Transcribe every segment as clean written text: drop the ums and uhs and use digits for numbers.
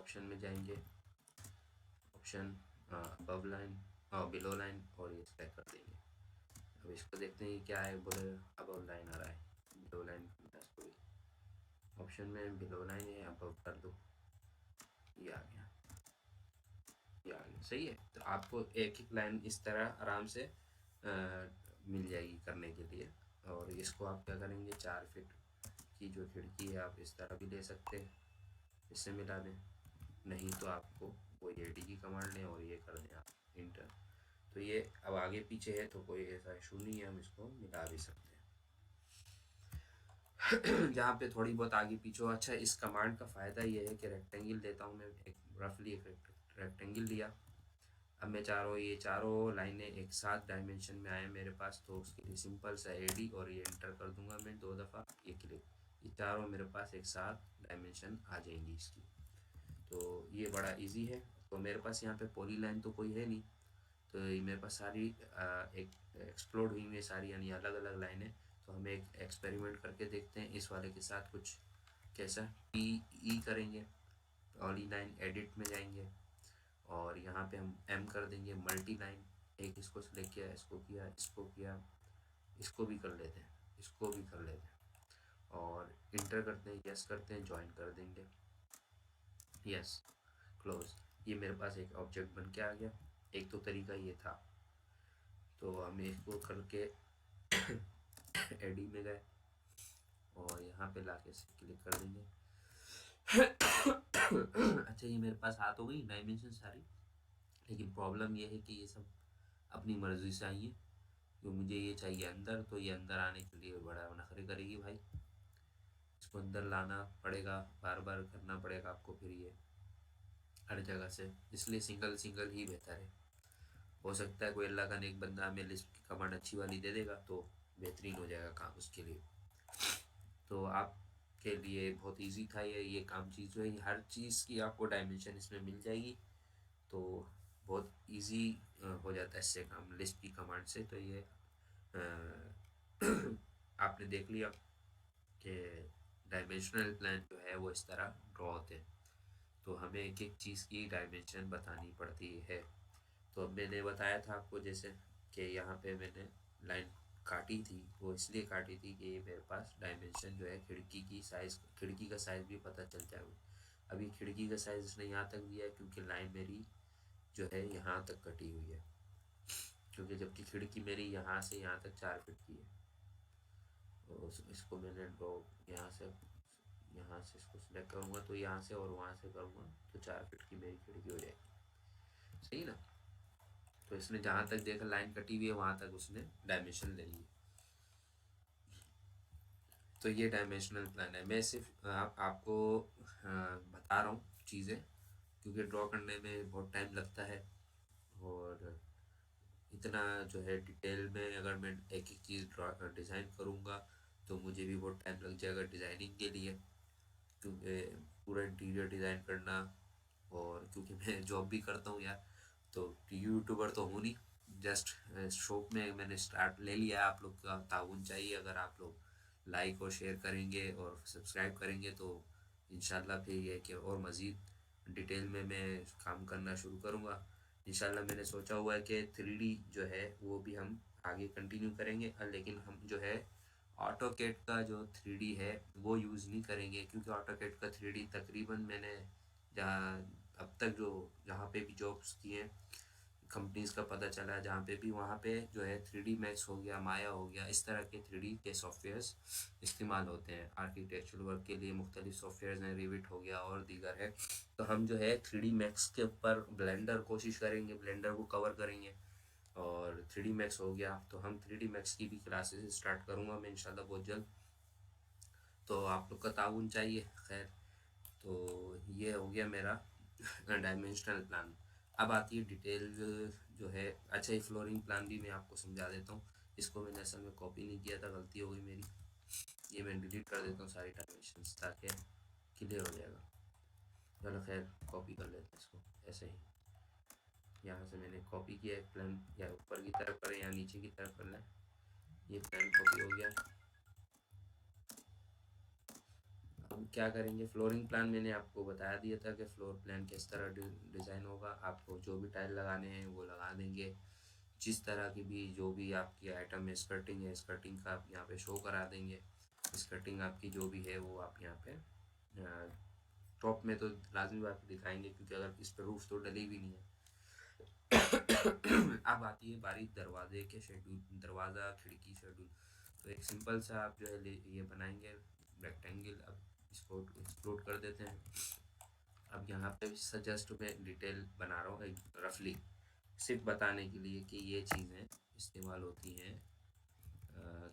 Option में जाएंगे, option above line और बिलो लाइन, और ये सेलेक्ट कर देंगे। अब इसको देखते हैं क्या है, बोले अबव लाइन आ रहा है, बिलो लाइन ऑप्शन में बिलो लाइन है, अबव कर दो, ये आ गया, ये आ गया, सही है। तो आपको एक एक लाइन इस तरह आराम से मिल जाएगी करने के लिए। और इसको आप क्या करेंगे, 4 फीट की जो खिड़की है आप इस तरह भी ले सकते हैं, इससे मिला दें, नहीं तो आपको वो एडी की कमांड लें और ये कर दें आप इंटर। तो ये अब आगे पीछे है तो कोई ऐसा इशू नहीं है, हम इसको मिला भी सकते हैं। जहाँ पे थोड़ी बहुत आगे पीछे हो। अच्छा, इस कमांड का फ़ायदा ये है कि रेक्टेंगल देता हूँ मैं, एक रफली एक रेक्टेंगल लिया। अब मैं चाह रहा हूँ ये चारों लाइनें एक साथ डायमेंशन में आए मेरे पास, तो उसके लिए सिंपल सा एडी और ये एंटर कर दूंगा मैं 2 दफ़ा, ये क्लिक, ये चारों मेरे पास एक साथ डायमेंशन आ जाएंगी इसकी। तो ये बड़ा इजी है। तो मेरे पास यहाँ पे पॉली लाइन तो कोई है नहीं, तो ये मेरे पास सारी एक एक्सप्लोड हुई हुई सारी, यानी अलग अलग लाइनें। तो हम एक एक्सपेरिमेंट करके देखते हैं इस वाले के साथ कुछ कैसा। ई करेंगे, पॉली लाइन एडिट में जाएंगे और यहाँ पे हम एम कर देंगे, मल्टी लाइन, एक इसको सिलेक्ट किया, इसको किया, इसको किया, इसको भी कर लेते हैं, इसको भी कर लेते हैं और इंटर करते हैं, यस करते हैं, ज्वाइन कर देंगे, यस, क्लोज। ये मेरे पास एक ऑब्जेक्ट बन के आ गया। एक तो तरीका ये था। तो हम इसको करके एडी में गए और यहाँ पे लाके क्लिक कर देंगे। अच्छा, ये मेरे पास आ तो गई डायमेंशन सारी, लेकिन प्रॉब्लम ये है कि ये सब अपनी मर्जी से आई है। तो मुझे ये चाहिए अंदर, तो ये अंदर आने के लिए बड़ा नखरे करेगी भाई, इसको अंदर लाना पड़ेगा, बार बार करना पड़ेगा आपको फिर ये हर जगह से, इसलिए सिंगल सिंगल ही बेहतर है। हो सकता है कोई अल्लाह का नेक बंदा हमें लिस्ट की कमांड अच्छी वाली दे देगा तो बेहतरीन हो जाएगा काम उसके लिए। तो आपके लिए बहुत इजी था ये काम चीज़ जो है, हर चीज़ की आपको डायमेंशन इसमें मिल जाएगी, तो बहुत इजी हो जाता है इससे काम, लिस्ट की कमांड से। तो ये आपने देख लिया कि डायमेंशनल प्लान जो है वो इस तरह ड्रॉ होते हैं, तो हमें एक एक चीज़ की डायमेंशन बतानी पड़ती है। तो अब मैंने बताया था आपको जैसे कि यहाँ पे मैंने लाइन काटी थी, वो इसलिए काटी थी कि ये मेरे पास डायमेंशन जो है खिड़की की साइज़, खिड़की का साइज़ भी पता चल जाएगा। अभी खिड़की का साइज़ इसने यहाँ तक दिया है क्योंकि लाइन मेरी जो है यहाँ तक कटी हुई है, क्योंकि जबकि खिड़की मेरी यहाँ से यहाँ तक 4 फीट की है। तो इसको मैंने ड्रॉ यहाँ से इसको सिलेक्ट करूँगा तो यहाँ से, और वहाँ से करूँगा तो 4 फीट की मेरी खिड़की हो जाएगी, सही ना। तो इसने जहाँ तक देखा लाइन कटी हुई है वहाँ तक उसने डायमेंशन ले ली। तो ये डायमेंशनल प्लान है। मैं सिर्फ आपको बता रहा हूँ चीज़ें, क्योंकि ड्रॉ करने में बहुत टाइम लगता है और इतना जो है डिटेल में अगर मैं एक एक चीज़ ड्रॉ डिज़ाइन करूँगा तो मुझे भी बहुत टाइम लग जाएगा डिज़ाइनिंग के लिए, क्योंकि पूरा इंटीरियर डिज़ाइन करना, और क्योंकि मैं जॉब भी करता हूँ यार, तो यूट्यूबर तो हूँ नहीं, जस्ट शौक में मैंने स्टार्ट ले लिया। आप लोग का ताउन चाहिए, अगर आप लोग लाइक और शेयर करेंगे और सब्सक्राइब करेंगे तो इंशाल्लाह फिर ये कि और मज़ीद डिटेल में मैं काम करना शुरू करूँगा। इंशाल्लाह मैंने सोचा हुआ है कि 3D जो है वो भी हम आगे कंटिन्यू करेंगे, लेकिन हम जो है ऑटोकेड का जो 3D है वो यूज़ नहीं करेंगे, क्योंकि ऑटोकेड का 3D तकरीबन मैंने जहाँ अब तक जो जहाँ पे भी जॉब्स किए कंपनीज का पता चला, जहाँ पे भी वहाँ पे जो है 3D मैक्स हो गया, माया हो गया, इस तरह के 3D के सॉफ्टवेयर्स इस्तेमाल होते हैं। आर्किटेक्चरल वर्क के लिए मुख्तलिफ सॉफ्टवेयर्स हैं, रिविट हो गया और दीगर है। तो हम जो है 3D मैक्स के ऊपर ब्लेंडर कोशिश करेंगे, ब्लेंडर को कवर करेंगे, और 3D मैक्स हो गया तो हम 3D मैक्स की भी क्लासेस स्टार्ट करूँगा मैं इंशाल्लाह बहुत जल्द। तो आप लोग का ताउन चाहिए। खैर, तो ये हो गया मेरा डायमेंशनल प्लान। अब आती है डिटेल जो है। अच्छा, ये फ्लोरिंग प्लान भी मैं आपको समझा देता हूँ। इसको मैंने असल में कॉपी नहीं किया था, गलती हो गई मेरी। ये मैं डिलीट कर देता हूँ सारी डायमेंशंस ताकि क्लियर हो जाएगा। चलो खैर, कॉपी कर लेते हैं इसको ऐसे ही। यहाँ से मैंने कॉपी किया एक प्लान, या ऊपर की तरफ करें या नीचे की तरफ करना है। ये प्लान कॉपी हो गया। अब क्या करेंगे, फ्लोरिंग प्लान मैंने आपको बता दिया था कि फ्लोर प्लान किस तरह डिज़ाइन होगा। आपको जो भी टाइल लगाने हैं वो लगा देंगे, जिस तरह की भी जो भी आपकी आइटम है, स्कर्टिंग है, स्कर्टिंग का आप यहाँ पे शो करा देंगे। स्कर्टिंग आपकी जो भी है वो आप यहाँ पे टॉप में तो लाजमी बात दिखाएंगे, क्योंकि अगर इस पर रूफ तो डली भी नहीं है। अब आती है बारी दरवाजे के शेड्यूल, दरवाज़ा खिड़की शेड्यूल। तो एक सिंपल सा आप जो है ये बनाएंगे रेक्टेंगल। अब इसको एक्सप्लोड कर देते हैं। अब यहाँ पे जस्ट मैं डिटेल बना रहा हूँ एक रफली, सिर्फ बताने के लिए कि ये चीज़ें इस्तेमाल होती हैं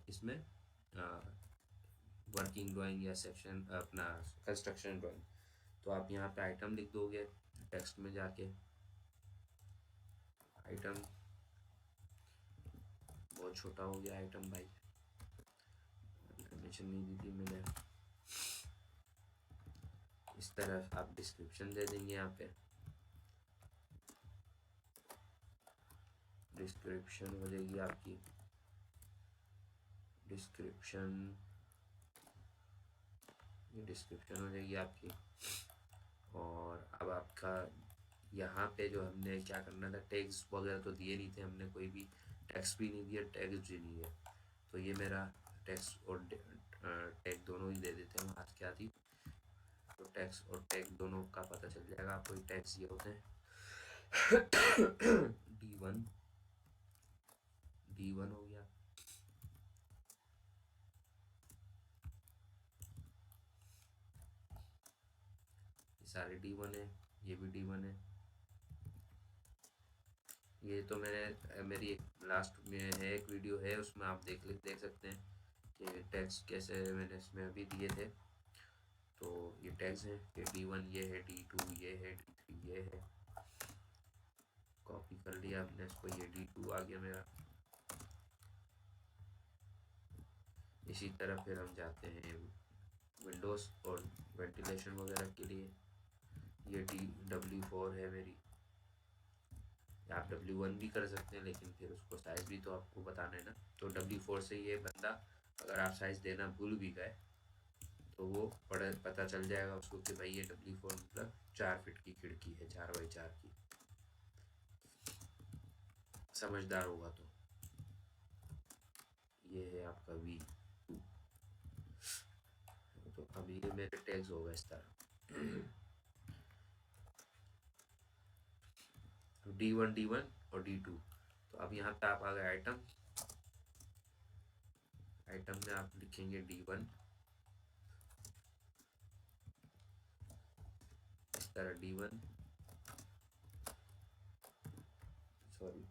इसमें वर्किंग ड्राइंग या सेक्शन अपना कंस्ट्रक्शन ड्राइंग। तो आप यहाँ पे आइटम लिख दोगे टेक्स्ट में जाके, आइटम बहुत छोटा हो गया आइटम भाई, इन्फॉर्मेशन नहीं दी थी मैंने। इस तरह आप डिस्क्रिप्शन दे देंगे यहाँ पे, डिस्क्रिप्शन हो जाएगी आपकी, डिस्क्रिप्शन, ये डिस्क्रिप्शन हो जाएगी आपकी। और अब आपका यहाँ पे जो हमने क्या करना था, टैग्स वगैरह तो दिए नहीं थे हमने, कोई भी टैक्स भी नहीं दिया, टैग्स भी नहीं है। तो ये मेरा टैक्स और टैग दोनों ही दे देते हैं, बात क्या थी। तो टैक्स और टैग दोनों का पता चल जाएगा आपको। टैक्स ये होते हैं D1 हो गया, ये सारे D1 है, ये भी D1 है। ये तो मैंने मेरी एक लास्ट में है एक वीडियो है, उसमें आप देख सकते हैं कि टैग्स कैसे मैंने इसमें अभी दिए थे। तो ये टैग्स हैं, ये D1 ये है, D2 ये है, D3 ये है। कॉपी कर लिया हमने इसको, ये D2 आ गया मेरा। इसी तरह फिर हम जाते हैं विंडोज़ और वेंटिलेशन वगैरह के लिए, ये W4 है मेरी। आप W1 भी कर सकते हैं, लेकिन फिर उसको साइज़ भी तो आपको बताना है ना। तो W4 से ये बंदा, अगर आप साइज़ देना भूल भी गए तो वो पता चल जाएगा उसको कि भाई ये W4 मतलब 4 फीट की खिड़की है, 4x4 की, समझदार होगा तो। ये है आपका V। तो अभी ये मेरे टैग्स होगा इस तरह D1 और D2। तो अब यहाँ पे आप आ गए आइटम, आइटम में आप लिखेंगे D1, इस तरह D1, सॉरी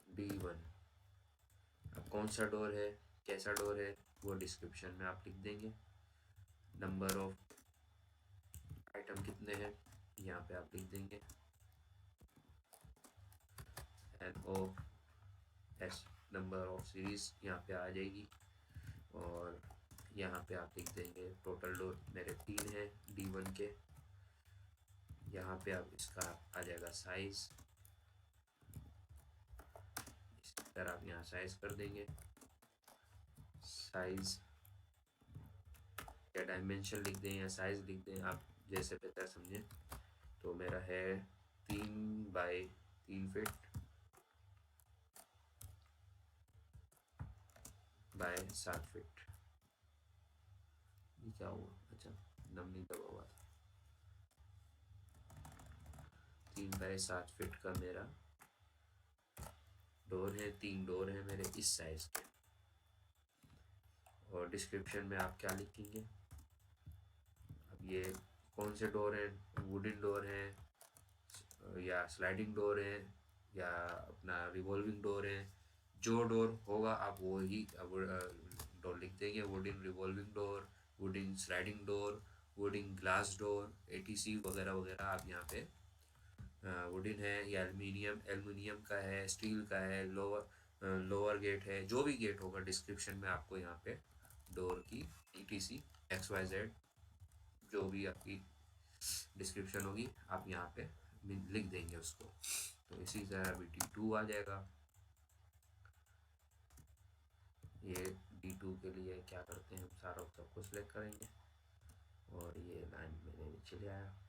D1। अब कौन सा डोर है, कैसा डोर है, वो डिस्क्रिप्शन में आप लिख देंगे। नंबर ऑफ आइटम कितने हैं यहाँ पे आप लिख देंगे, NOS, नंबर ऑफ सीरीज यहाँ पे आ जाएगी। और यहाँ पे आप लिख देंगे टोटल डोर मेरे 3 हैं D1 के। यहाँ पे आप इसका आ जाएगा साइज, इस तरह आप यहाँ साइज कर देंगे। साइज या डायमेंशन लिख दें या साइज लिख दें, आप जैसे बेहतर समझें। तो मेरा है 3x3 फीट बाय 7 फीट। ये क्या हुआ, अच्छा नम नहीं दबा हुआ था। 3x7 फीट का मेरा डोर है, 3 डोर है मेरे इस साइज के। और डिस्क्रिप्शन में आप क्या लिखेंगे, अब ये कौन से डोर हैं, वुडन डोर हैं या स्लाइडिंग डोर है या अपना रिवॉल्विंग डोर है। जो डोर होगा आप वो ही डोर लिख देंगे, wooden revolving door, wooden sliding door, wooden glass door, ATC वगैरह वगैरह। आप यहाँ पे वुडन है या एल्युमिनियम का है, स्टील का है, लोअर गेट है, जो भी गेट होगा डिस्क्रिप्शन में आपको यहाँ पे डोर की ETC XYZ जो भी आपकी डिस्क्रिप्शन होगी आप यहाँ पे लिख देंगे उसको। तो इसी तरह अभी D2 आ जाएगा। ये D2 के लिए क्या करते हैं, हम सारा सबको सिलेक्ट करेंगे बढ़िया है।